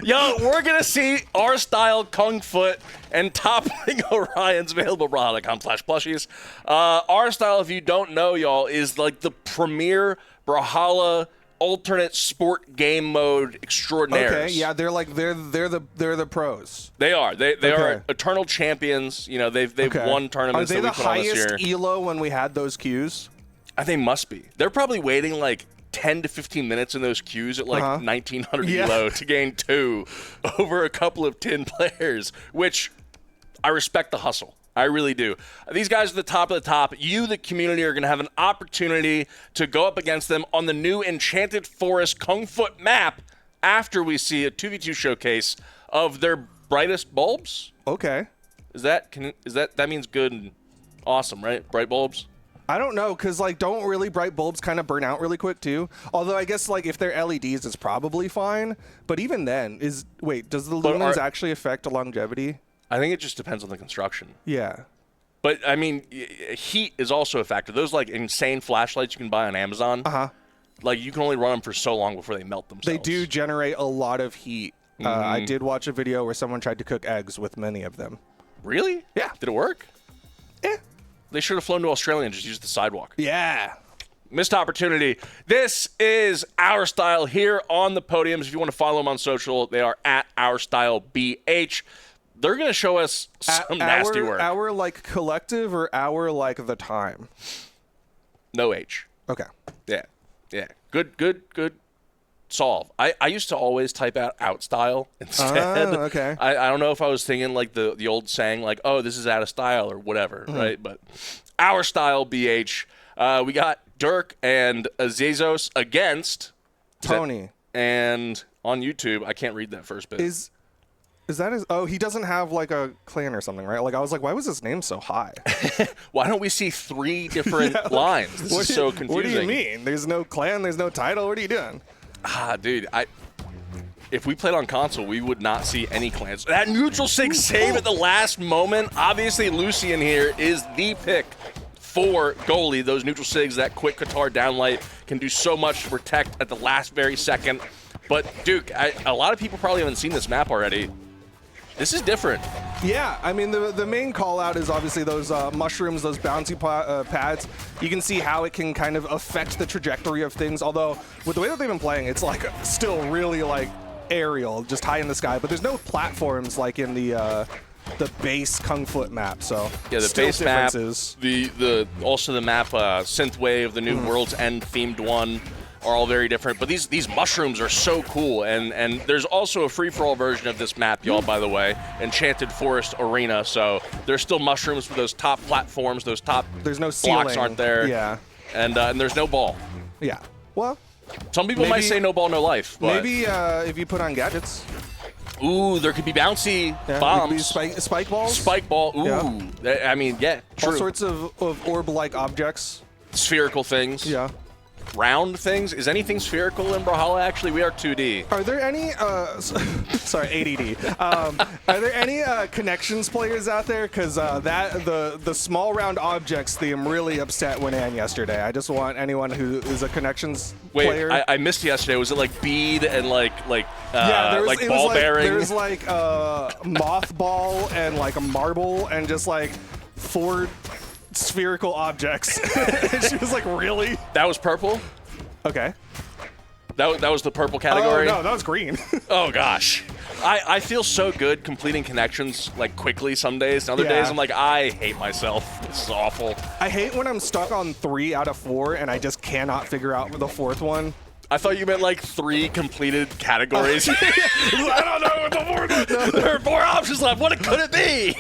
Yo, we're going to see R-Style, Kung Foot, and toppling Orion's available Brawlhalla.com/plushies. R-Style, if you don't know, y'all, is like the premier Brawlhalla alternate sport game mode extraordinaires. Okay, yeah, they're the pros. They are. They are eternal champions. You know, they've won tournaments. Are they that we put on this year. the highest elo when we had those queues? I think must be. They're probably waiting like 10 to 15 minutes in those queues at like 1900 elo to gain 2 over a couple of 10 players, which I respect the hustle. I really do. These guys are the top of the top. You, the community, are going to have an opportunity to go up against them on the new Enchanted Forest Kung Foot map after we see a 2v2 showcase of their brightest bulbs. Okay. That means good and awesome, right? Bright bulbs? I don't know, because like don't really bright bulbs kind of burn out really quick too? Although I guess like if they're LEDs, it's probably fine. But even then, does the lumens actually affect longevity? I think it just depends on the construction. Yeah. But, I mean, heat is also a factor. Those, like, insane flashlights you can buy on Amazon, like, you can only run them for so long before they melt themselves. They do generate a lot of heat. I did watch a video where someone tried to cook eggs with many of them. Really? Yeah. Did it work? Yeah. They should have flown to Australia and just used the sidewalk. Yeah. Missed opportunity. This is Our Style here on the podiums. If you want to follow them on social, they are at OurStyleBH. They're going to show us some nasty work. Our, like, collective or our, like, the time? No H. Okay. Yeah. Good solve. I used to always type out style instead. Okay. I don't know if I was thinking, like, the old saying, like, oh, this is out of style or whatever, right? But Our Style BH. We got Dirk and Azizos against Tony. And on YouTube, I can't read that first bit. Is that his? Oh, he doesn't have like a clan or something, right? Like I was like, why was his name so high? Why don't we see 3 different lines? This is so confusing. What do you mean? There's no clan, there's no title. What are you doing? Dude, if we played on console, we would not see any clans. That neutral sig save at the last moment. Obviously, Lucian here is the pick for goalie. Those neutral sigs, that quick Qatar downlight can do so much to protect at the last very second. But Duke, a lot of people probably haven't seen this map already. This is different. Yeah, I mean, the main call out is obviously those mushrooms, those bouncy pads. You can see how it can kind of affect the trajectory of things. Although, with the way that they've been playing, it's like still really like aerial, just high in the sky. But there's no platforms like in the base Kung Foot map. So yeah, the base map, also the map Synthwave, the new World's End themed one, are all very different, but these mushrooms are so cool, and there's also a free-for-all version of this map, y'all, by the way, Enchanted Forest Arena, so there's still mushrooms for those top platforms, those top there's no ceiling. blocks aren't there, yeah, and there's no ball. Yeah, well, some people might say no ball, no life, but maybe if you put on gadgets. Ooh, there could be bouncy bombs. Spike balls? Spike ball, ooh. Yeah. I mean, yeah, true. All sorts of orb-like objects. Spherical things. Yeah. Round things? Is anything spherical in Brawlhalla? Actually, we are 2D. Are there any, sorry, ADD. Are there any connections players out there? Because the small round objects theme really upset Winan yesterday. I just want anyone who is a connections player. Wait, I missed yesterday. Was it like bead and like ball bearing? There was like mothball and like a marble and just like 4 spherical objects. And she was like, really? That was purple? Okay. That was the purple category? Oh, no, that was green. Oh, gosh. I feel so good completing connections like quickly some days. And other days, I'm like, I hate myself. This is awful. I hate when I'm stuck on 3 out of 4 and I just cannot figure out the 4th one. I thought you meant like 3 completed categories. I don't know what the 4th is. There are 4 options left. What could it be?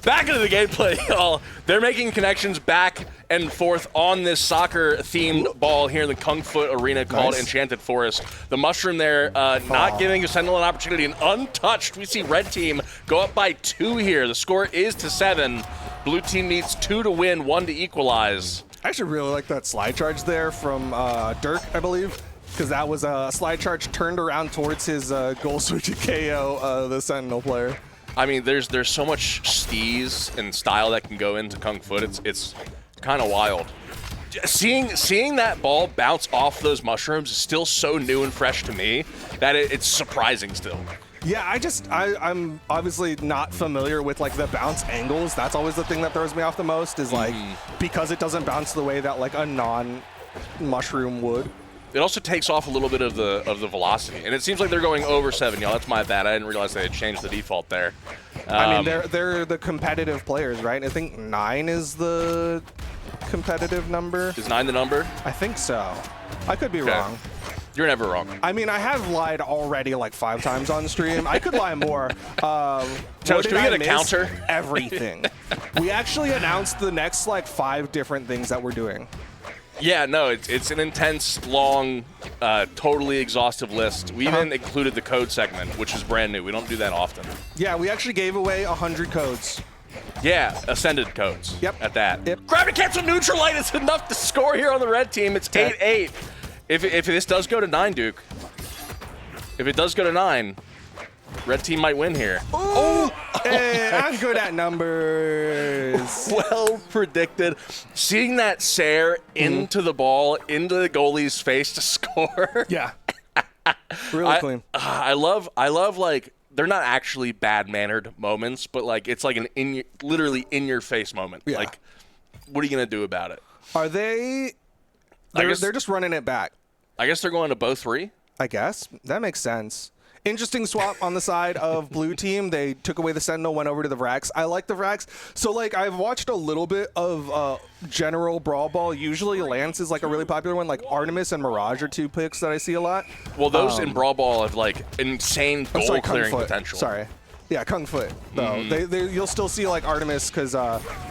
Back into the gameplay, y'all. They're making connections back and forth on this soccer-themed ball here in the Kung Foot Arena called Enchanted Forest. The mushroom there not giving Sentinel an opportunity. And untouched, we see red team go up by 2 here. The score is to 7. Blue team needs 2 to win, 1 to equalize. I actually really like that slide charge there from Dirk, I believe. Because that was a slide charge turned around towards his goal switch to KO the Sentinel player. I mean, there's so much steez and style that can go into Kung Foot. It's kind of wild. Seeing that ball bounce off those mushrooms is still so new and fresh to me that it's surprising still. Yeah, I'm obviously not familiar with like the bounce angles. That's always the thing that throws me off the most is like because it doesn't bounce the way that like a non-mushroom would. It also takes off a little bit of the velocity, and it seems like they're going over 7, y'all. That's my bad. I didn't realize they had changed the default there. I mean, they're the competitive players, right? I think 9 is the competitive number. Is 9 the number? I think so. I could be wrong. You're never wrong. I mean, I have lied already like 5 times on stream. I could lie more. Toast, can we get a counter? Everything. We actually announced the next like 5 different things that we're doing. Yeah, no, it's an intense, long, totally exhaustive list. We even included the code segment, which is brand new. We don't do that often. Yeah, we actually gave away 100 codes. Yeah, Ascended codes. Yep. At that. Yep. Gravity Cancel Neutralite is enough to score here on the red team. It's 8-8. If this does go to 9, Duke, if it does go to 9, red team might win here. Oh, hey, I'm good at numbers. Well predicted. Seeing that Sair into the ball, into the goalie's face to score. Yeah. Really clean. I love like, they're not actually bad-mannered moments, but like it's like an literally in-your-face moment. Yeah. Like, what are you gonna do about it? Are they? They're just running it back. I guess they're going to both 3. I guess that makes sense. Interesting swap on the side of blue team. They took away the Sentinel, went over to the Vrax. I like the Vrax. So, like, I've watched a little bit of general Brawl Ball. Usually Lance is, like, a really popular one. Like, Artemis and Mirage are 2 picks that I see a lot. Well, those in Brawl Ball have, like, insane goal-clearing potential. Sorry. Yeah, Kung Foot, though. You'll still see, like, Artemis because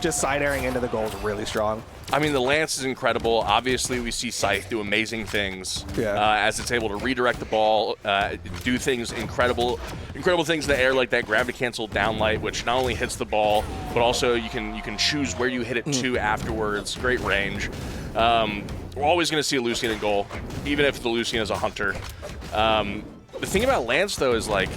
just side-airing into the goal is really strong. I mean, the Lance is incredible. Obviously, we see Scythe do amazing things as it's able to redirect the ball, do things, incredible things in the air like that gravity cancel downlight, which not only hits the ball, but also you can choose where you hit it to afterwards. Great range. We're always going to see a Lucian in goal, even if the Lucian is a hunter. The thing about Lance, though, is like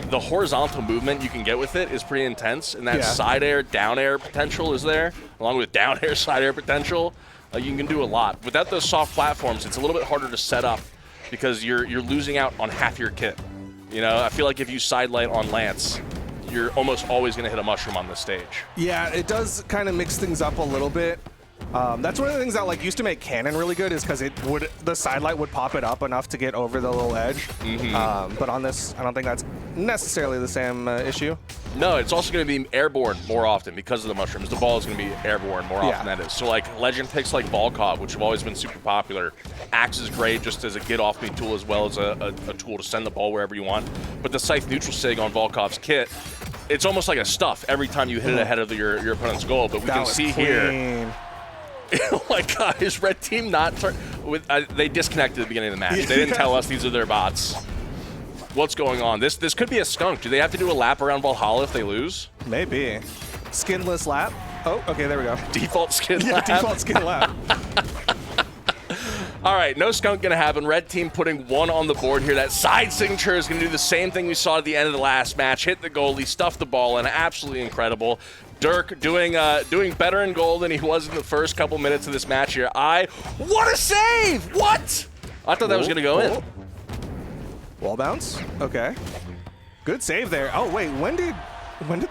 the horizontal movement you can get with it is pretty intense, and that side air, down air potential is there, along with down air, side air potential. You can do a lot. Without those soft platforms, it's a little bit harder to set up because you're losing out on half your kit. You know, I feel like if you sidelight on Lance, you're almost always going to hit a mushroom on this stage. Yeah, it does kind of mix things up a little bit. That's one of the things that like used to make Cannon really good is because the sidelight would pop it up enough to get over the little edge. But on this, I don't think that's necessarily the same issue. No, it's also going to be airborne more often because of the mushrooms. The ball is going to be airborne more often than that is. So like legend picks like Ball Cop, which have always been super popular. Axe is great just as a get-off-me tool as well as a tool to send the ball wherever you want. But the Scythe neutral sig on Volkov's kit, it's almost like a stuff every time you hit it ahead of your opponent's goal. But we can see here. Oh my God, is red team not they disconnected at the beginning of the match. They didn't tell us these are their bots. What's going on? This could be a skunk. Do they have to do a lap around Brawlhalla if they lose? Maybe. Skinless lap. Oh, okay, there we go. Default skin lap. Default skin lap. All right, no skunk gonna happen. Red team putting 1 on the board here. That side signature is gonna do the same thing we saw at the end of the last match. Hit the goalie, stuff the ball in. Absolutely incredible. Dirk doing better in goal than he was in the first couple minutes of this match here. What a save! What? I thought that was gonna go in. Wall bounce. Okay. Good save there. Oh wait, when did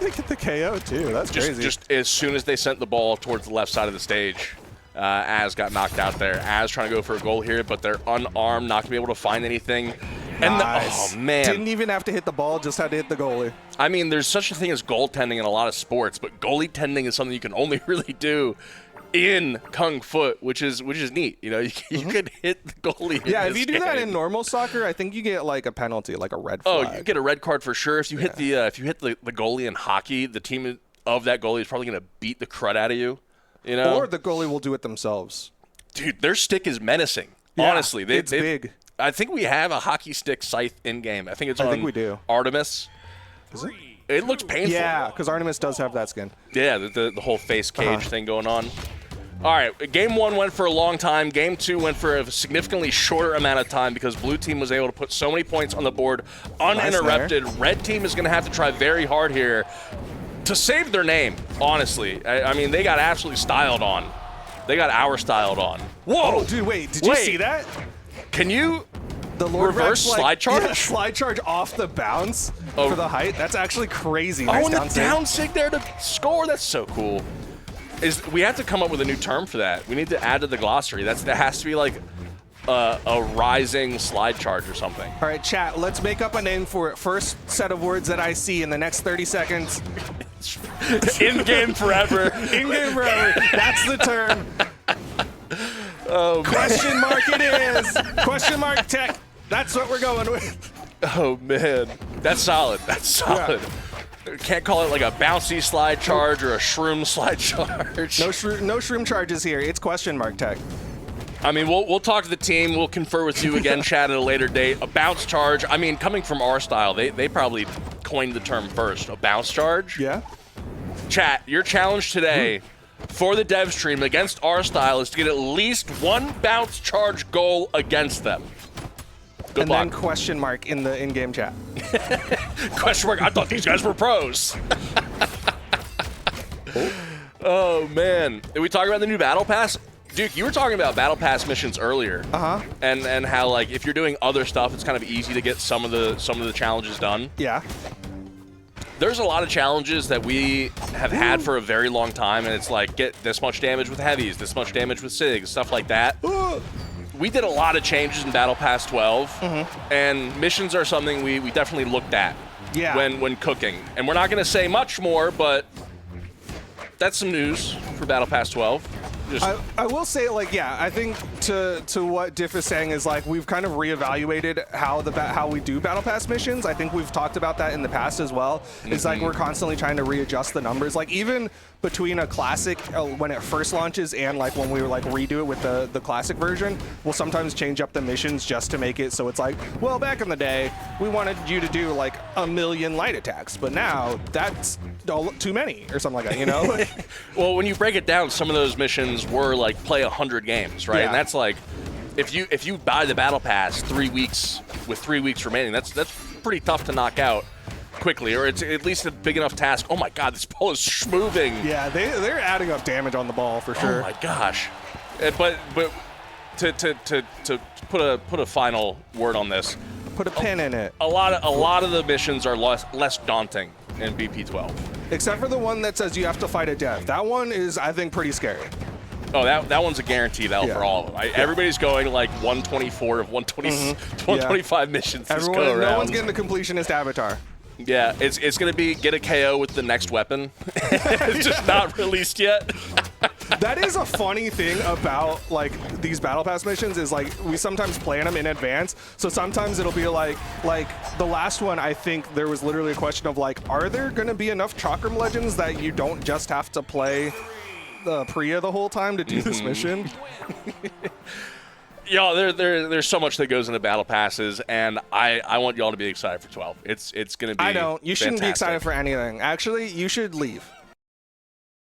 they get the KO too? That's crazy. Just as soon as they sent the ball towards the left side of the stage, Az got knocked out there. Az trying to go for a goal here, but they're unarmed, not gonna be able to find anything. And nice. Oh man, didn't even have to hit the ball, just had to hit the goalie. I mean, there's such a thing as goaltending in a lot of sports, but goalie tending is something you can only really do in Kung Foot, which is neat. You know, you could hit the goalie. Yeah, if you do that in normal soccer, I think you get like a penalty, like a red flag. Oh, you get a red card for sure. If you hit the goalie in hockey, the team of that goalie is probably going to beat the crud out of you. You know, or the goalie will do it themselves. Dude, their stick is menacing. Yeah, honestly, it's big. I think we have a hockey stick Scythe in game. I think it's on. I think we do. Artemis. Is it? It looks painful. Yeah, because Artemis does have that skin. Yeah, the whole face cage thing going on. All right, game 1 went for a long time. Game 2 went for a significantly shorter amount of time because blue team was able to put so many points on the board uninterrupted. Nice. Red team is going to have to try very hard here to save their name, honestly. I mean, they got absolutely styled on. They got our styled on. Whoa! Oh, dude, wait. Did you see that? Can you the Lord reverse Rex, slide charge? Yeah, slide charge off the bounce for the height. That's actually crazy. Oh, nice and down the down sig there to score. That's so cool. We have to come up with a new term for that. We need to add to the glossary. That has to be like a rising slide charge or something. All right, chat, let's make up a name for it. First set of words that I see in the next 30 seconds. In-game forever. In-game forever. That's the term. Oh, question mark it is. Question mark tech. That's what we're going with. Oh, man. That's solid. That's solid. Yeah. Can't call it like a bouncy slide charge or a shroom slide charge. No shroom charges here. It's question mark tech. I mean, we'll talk to the team. We'll confer with you again, chat, at a later date. A bounce charge. I mean, coming from our style, they probably coined the term first. A bounce charge? Yeah. Chat, your challenge today for the dev stream against our style is to get at least one bounce charge goal against them. Good luck. And then question mark in the in-game chat. Question mark. I thought these guys were pros. Oh, man. Did we talk about the new Battle Pass? Duke, you were talking about Battle Pass missions earlier. Uh-huh. And how, like, if you're doing other stuff, it's kind of easy to get some of the challenges done. Yeah. There's a lot of challenges that we have had for a very long time, and it's like, get this much damage with heavies, this much damage with SIGs, stuff like that. We did a lot of changes in Battle Pass 12, and missions are something we definitely looked at when cooking. And we're not going to say much more, but that's some news for Battle Pass 12. I will say, like, yeah, I think to what Diff is saying is, like, we've kind of reevaluated how we do Battle Pass missions. I think we've talked about that in the past as well. It's like we're constantly trying to readjust the numbers. Like, even between a classic when it first launches and like when we like redo it with the classic version, we'll sometimes change up the missions just to make it so it's like, well, back in the day we wanted you to do like 1,000,000 light attacks, but now that's too many or something like that, you know? Well, when you break it down, some of those missions were like play 100 games, right? And that's like, if you buy the Battle Pass 3 weeks with 3 weeks remaining, that's pretty tough to knock out quickly, or it's at least a big enough task. Oh my God, this ball is schmoving. Yeah, they're adding up damage on the ball for sure. Oh my gosh. But to put a final word on this, put a pin in it. A lot of the missions are less daunting in BP12. Except for the one that says you have to fight a dev. That one is, I think, pretty scary. Oh, that one's a guaranteed L for all of them. Everybody's going like 124 of 125 missions this go around. No one's getting the completionist avatar. Yeah, it's going to be get a KO with the next weapon. It's just not released yet. That is a funny thing about like these Battle Pass missions is like we sometimes plan them in advance. So sometimes it'll be like the last one, I think there was literally a question of like, are there going to be enough Chakram Legends that you don't just have to play the Priya the whole time to do this mission? Y'all, there's so much that goes into Battle Passes, and I want y'all to be excited for 12. It's going to be I don't. You shouldn't be fantastic. excited for anything. Actually, you should leave.